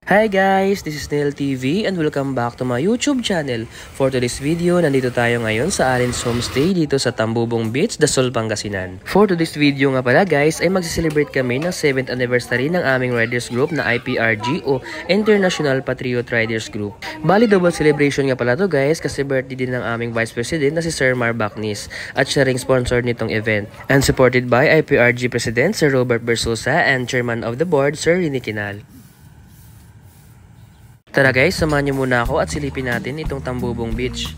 Hi guys, this is Neil TV and welcome back to my YouTube channel. For today's video, nandito tayo ngayon sa Aren's Homestay dito sa Tambubong Beach, Dasol, Pangasinan. For today's video nga pala guys, ay mag-celebrate kami ng 7th anniversary ng aming riders group na IPRG o International Patriot Riders Group. Bali double celebration nga pala to guys kasi birthday din ng aming Vice President na si Sir Mar Bacnis at siya ring sponsor nitong event. And supported by IPRG President Sir Robert Bersosa and Chairman of the Board Sir Rini Kinal. Tara guys, samahan niyo muna ako at silipin natin itong Tambubong Beach.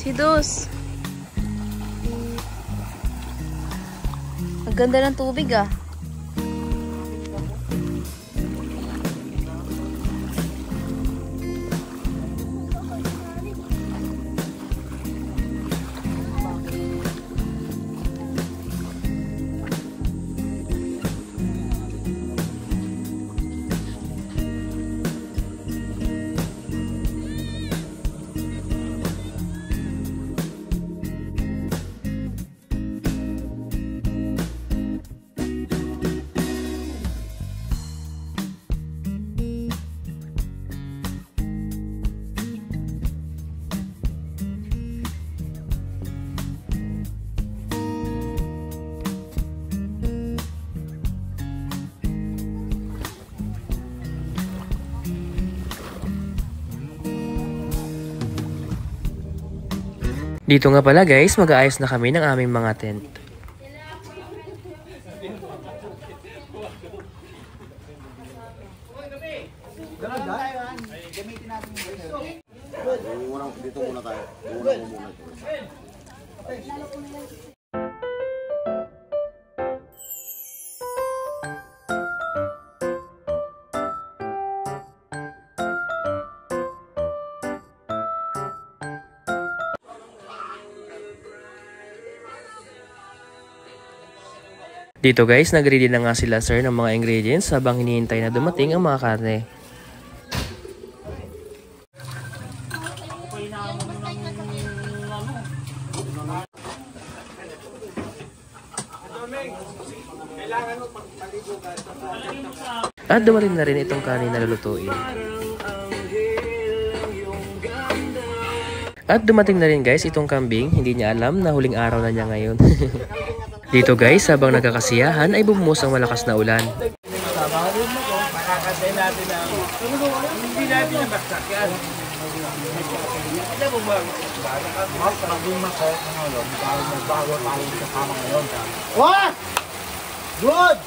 Si Dos. Ang ganda ng tubig ah. Dito nga pala guys, mag-aayos na kami ng aming mga tent. Dito muna tayo. Dito guys, nag-ready na nga sila sir ng mga ingredients habang hinihintay na dumating ang mga karne. At dumating na rin itong kanin na lulutuin. At dumating na rin guys itong kambing, hindi niya alam na huling araw na niya ngayon. Dito guys, habang nagkakasiyahan ay bumuhos ang malakas na ulan. What? Good!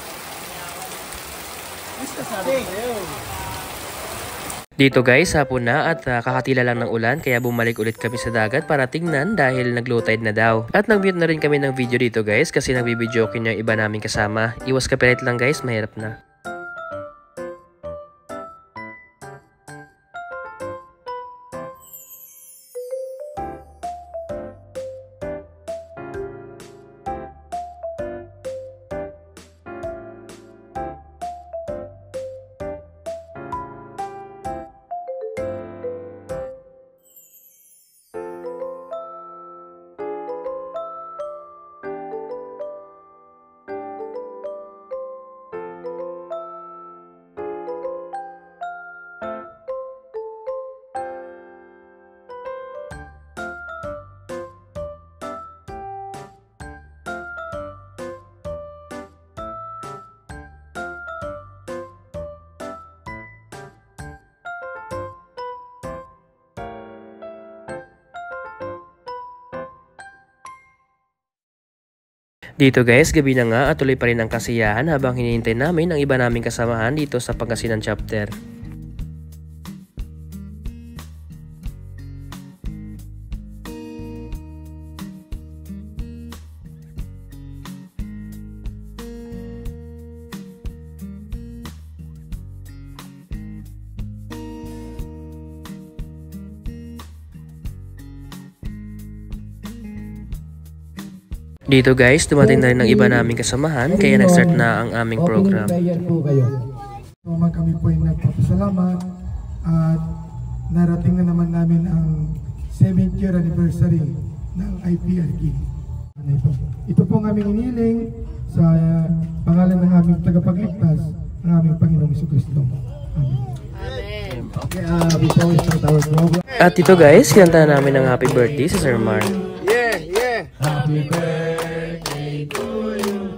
Dito guys, hapon na at kakatila lang ng ulan kaya bumalik ulit kami sa dagat para tingnan dahil nag-low tide na daw. At nag-mute na rin kami ng video dito guys kasi nagbibidyokin yung iba naming kasama. Iwas copyright lang guys, mahirap na. Dito guys, gabi na nga at tuloy pa rin ang kasiyahan habang hinihintay namin ang iba naming kasamahan dito sa Pangasinan chapter. Dito guys, dumating na rin ng iba naming kasamahan kaya nag-start na ang aming program. Po kayo. So, kami po ay nagpapasalamat at narating na naman namin ang 7th year anniversary ng IPRG. Ito po ang aming iniling sa pangalan ng aming tagapagligtas, ng aming Panginoong Jesucristo. Amen. Okay, before we start our program. At ito guys, kinanta na namin ang happy birthday sa Sir Mar. Happy birthday to you.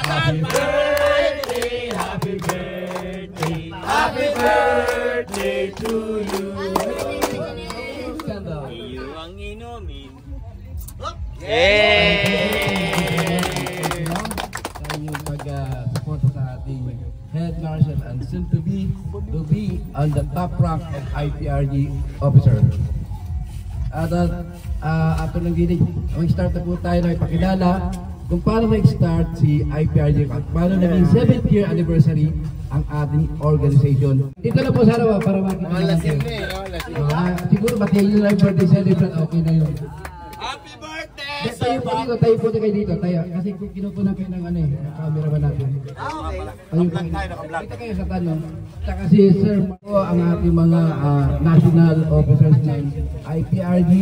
Happy birthday, happy birthday, happy birthday to you. Iyo ang inumin. Sa inyong pag-support sa ating head marshal and soon to be on the top rank of IPRG officer. At after ng ginig, mag-start na po tayo na ipakilala kung paano nag-start si IPRG at paano naging 7th year anniversary ang ating organization. Dito na po sana ba para makikita natin. Siguro batiyan nyo lang yung birthday celebration, okay na yun. Happy birthday! Tayo po kayo dito, tayo. Kasi kung kinukunan kayo ng camera ba natin. Kita kayo sa tanong. Tsaka si Sir Marco, ang ating mga national officers ng IPRG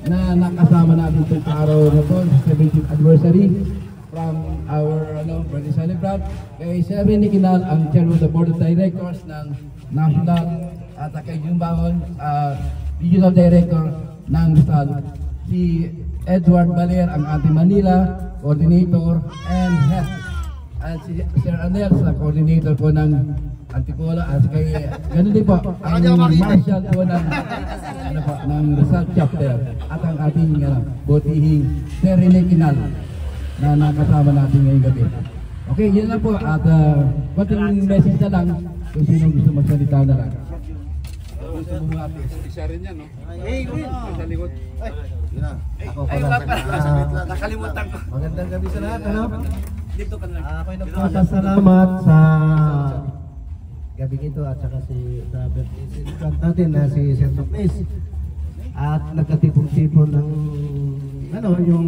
na nakasama natin itong araw na ito, 17th anniversary from our birthday celebrant. Kay Sir Renny Kinal, ang chairman of the board of directors ng national, at kay June Bangon, regional director ng Rizal. Si Edward Baler, ang ating Manila coordinator and head. At si Sir Anel, sa coordinator po ng Antipolo. At kay, ganun din po, ang marshal po ng Rizal chapter. At ang ating butihing Sir Rene Kinal na nakasama natin ngayong gabi. Okay, yun lang po. At konting message na lang kung sino gusto magsalita na lang. Gusto mo mga isa rin yan, no? Hey, Will! Sa likod. Ako pala. Nakalimutan ko. Magandang gabi sa lahat, ano? Dito ka na lang. Ako'y nagpapasalamat sa gabi ito at saka sa birthday celebrant natin na si Sir Toplis. At nagkatipon-tipon ng yung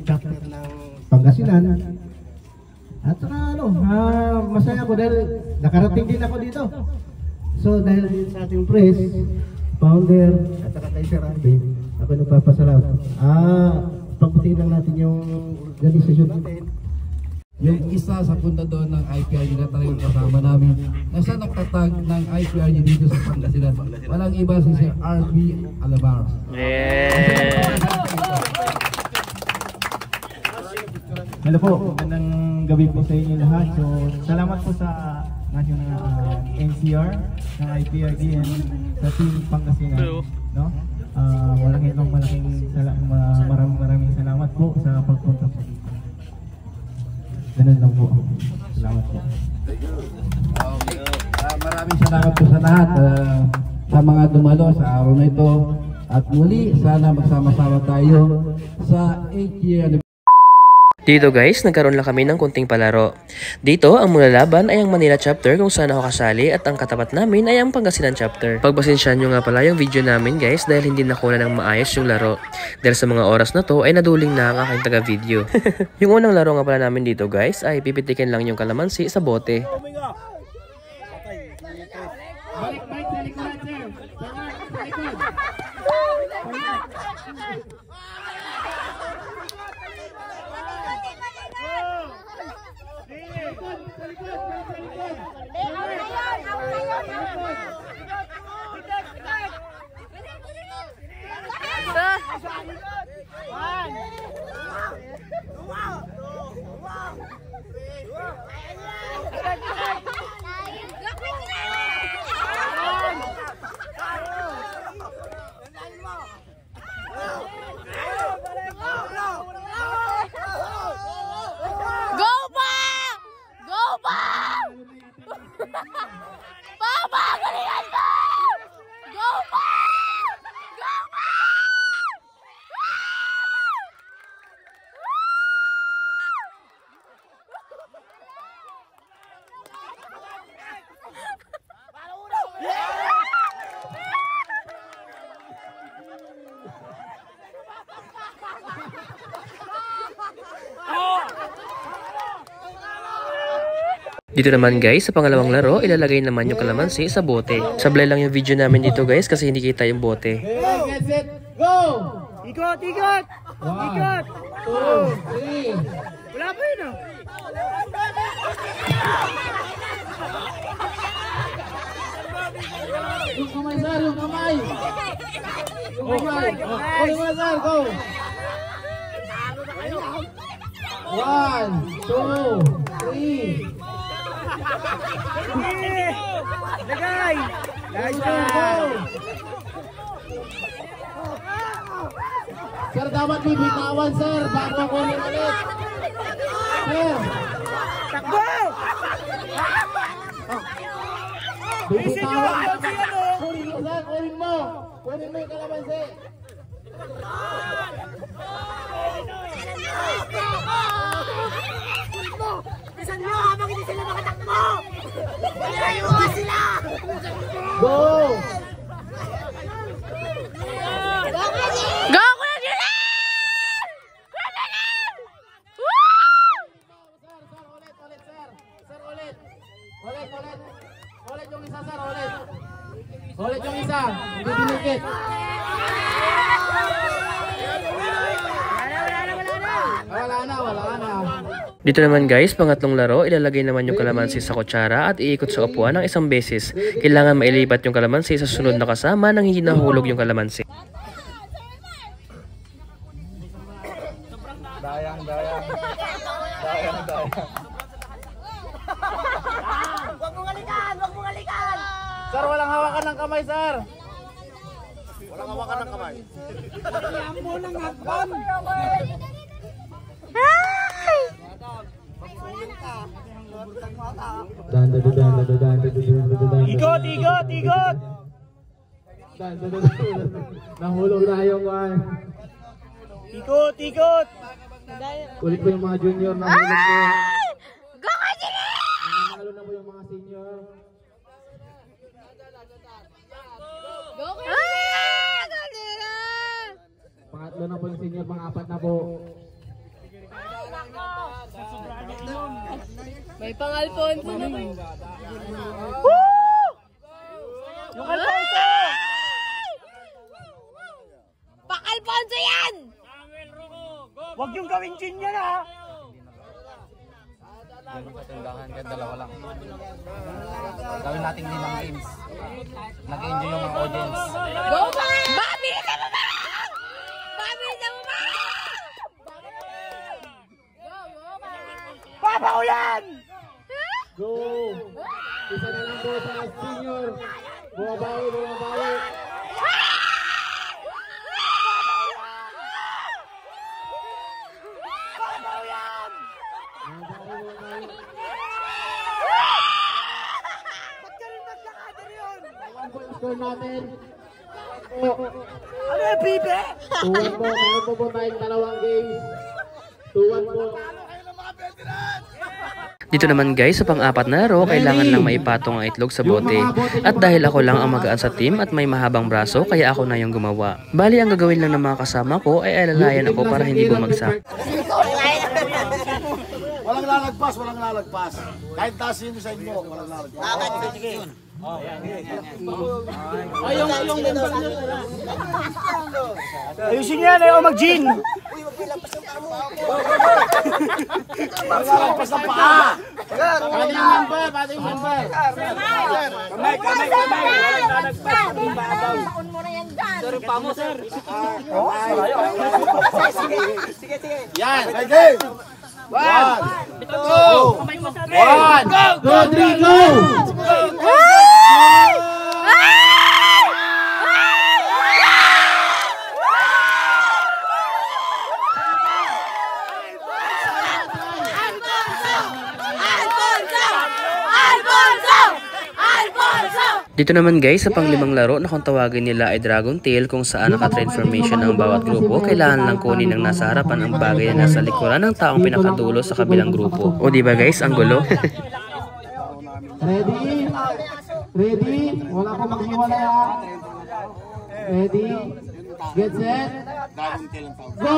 chapter ng Pangasinan. At saka masaya ko dahil nakarating din ako dito. So dahil din sa ating press, founder, at saka kay Sir Arvin, ako nagpapasalamat. Pagputiin lang natin yung organisasyon natin. Yung isa sa fundador ng IPRG na talagang kasama namin na siya nagtatag ng IPRG dito sa Pangasinan. Walang iba si Sir R.B. Alabar. Hello po, magandang gabi po sa inyo lahat. So, salamat po sa National NCR ng IPRG and sa Team Pangasinan. No? Maraming salamat po sa pagpunta po. Ganun lang po. Salamat po. Okay. Maraming salamat po sa lahat sa mga dumalo sa araw na ito. At muli, sana magsama-sama tayo sa 8th year anniversary. Dito guys, nagkaroon lang kami ng kunting palaro. Dito, ang mula laban ay ang Manila chapter kung saan ako kasali at ang katapat namin ay ang Pangasinan chapter. Pagpasensyahan nyo nga pala yung video namin guys dahil hindi nakuha ng maayos yung laro. Dahil sa mga oras na to ay naduling na ang aking taga-video. Yung unang laro nga pala namin dito guys ay pipitikin lang yung kalamansi sa bote. Dito naman guys, sa pangalawang laro, ilalagay naman yung kalamansi sa bote. Sablay lang yung video namin dito guys kasi hindi kita yung bote. Get set, go! Ikot, ikot! Ikot! 2, 3. Wala pa yun ah! Yung kamay, sir, yung kamay! Yung kamay! Ulit mo, sir, go! 1, 2, 3. Lagay! Go! Sir, dapat bibitawan, sir, bago ako ulit. Sir! Takbo! Bibitawan! Kunin mo, sir, kunin mo! Kunin mo yung kalamansi! Bisan nyo habang hindi sila makatakbo! Ilayo mo sila! Go! Go, Kuya Dylan! Kuya Dylan! Sir, ulit, sir. Sir, ulit. Ulit yung isa, sir, ulit. Ulit yung isa. Hindi dinikit. Wala na. Dito naman guys, pangatlong laro, ilalagay naman yung kalamansi sa kutsara at iikot sa upuan ng isang beses. Kailangan mailipat yung kalamansi sa sunod na kasama nang hindi nahulog yung kalamansi. Huwag mong halikan! Huwag mong halikan! Sir, walang hawakan ng kamay, sir. Ikot, ikot, ikot! Nahulog na yung one. Ikot, ikot! Kulit po yung mga junior, nahulog po. Go, Kuya Dylan! Nanalo na po yung mga senior. Go, Kuya Dylan! Go, Dylan! Pangatlo na po yung senior, pang-apat na po. May pang-Alfonso na po. Yung Alfonso! Pang-Alfonso yan! Huwag yung gawing gin yan ha! Gawin natin din ng games. Nag-enjoy yung mga audience. Go, Bang! Babilisan mo, Bang! Babilisan mo, Bang! Papaulan! Go! Isa na lang po sa senior. Bumabawi. Awan po yung score natin. Ano yung bibe? 2-1 po. Meron po tayong dalawang games. 2-1 po. Dito naman guys, sa pang-apat na laro, kailangan lang maipatong ang itlog sa bote. At dahil ako lang ang magaan sa team at may mahabang braso, kaya ako na yung gumawa. Bali, ang gagawin lang ng mga kasama ko ay alalayan ako para hindi bumagsak. Walang lalagpas. Kahit taas yun sa inyo, walang lalagpas. Ayusin yan ayaw mag-gin! Walang lalagpas ng paa. Pati yung member. Kamay. Walang lalagpas. Taon mo na yan dyan! Sorry pa mo, sir! Yan, ready? 1, 2, 1, Go, 3, go! Dito naman guys, sa panglimang laro na kung tawagin nila ay Dragon Tail, kung saan naka-transformation ang bawat grupo, kailangan lang kunin ng nasa harapan ang bagay na nasa likuran ng taong pinakadulo sa kabilang grupo. O diba guys, ang gulo? Ready? Wala ko maghiwalay ha. Ready? Get set? Go!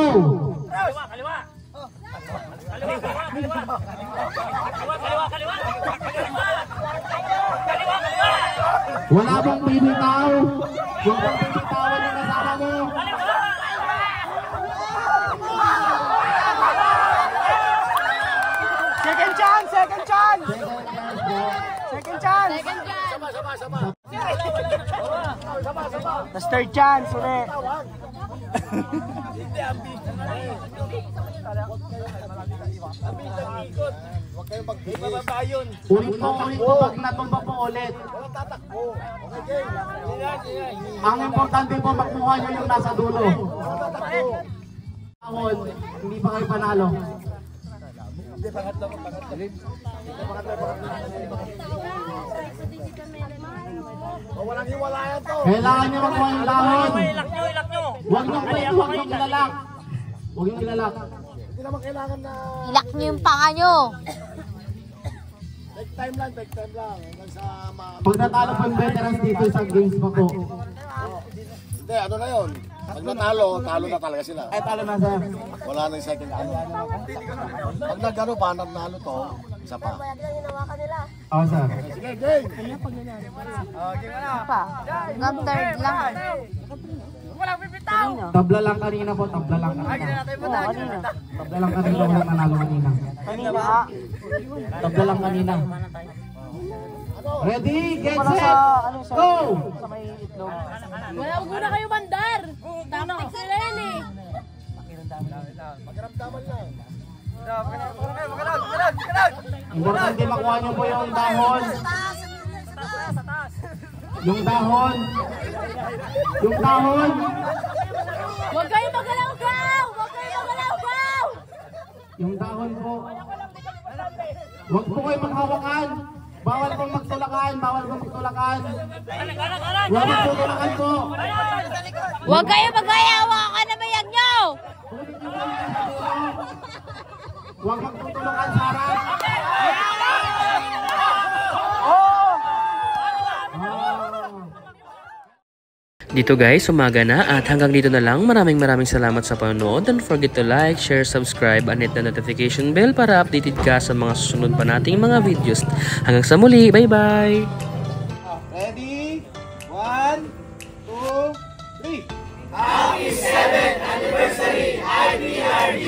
Wala bang bibitaw? Huwag bang bibitawan yung kasama mo? Second chance! Second chance! Second chance! Tapos third chance ulit. Ulit po pag natumba po ulit. Ang importante po makuha nyo yung nasa dulo. Hindi pa kayo panalo. Walang hiwalayan to. Kailangan nyo makuha yung dahon. Huwag nyo ilalak. Huwag nyo ilalak. Hindi naman kailangan na Ilak niyo yung panga nyo. take time lang. Hanggang sa Pag natalo po yung veterans dito sa games pa po. Hindi, ano na yun? Pag natalo, talo na talaga sila. Ay, talo na sir. Wala na yung second ano. Pag nagano pa, nalo to, isa pa. Oo sir. Sige, game! Pa. Hanggang third lang. Tabla lang kanina po, tabla lang kanina. Tabla lang kanina walang nanalo kanina. Tabla lang kanina. Ready, get set, go! Wala, huwag muna kayo bandar. Tactics nila yan eh. Pakiramdaman lang. Importante makuha nyo po yung dahon. Yung dahon. Yung dahon. Huwag kayo magalaw-gaw! Huwag kayo magalaw-gaw! Yung dahon po. Huwag po kayo maghawakan. Bawal pong magtulakan. Bawal pong magtulakan. Huwag magtulakan po. Huwag kayo mag-ayawa ka na mayag nyo! Huwag magtutulakan sa harap. Dito guys, umaga na at hanggang dito na lang. Maraming salamat sa panonood. Don't forget to like, share, subscribe, and hit the notification bell para updated ka sa mga susunod pa nating mga videos. Hanggang sa muli, bye-bye! Ready? 1, 2, 3. Happy 7th anniversary, IPRD!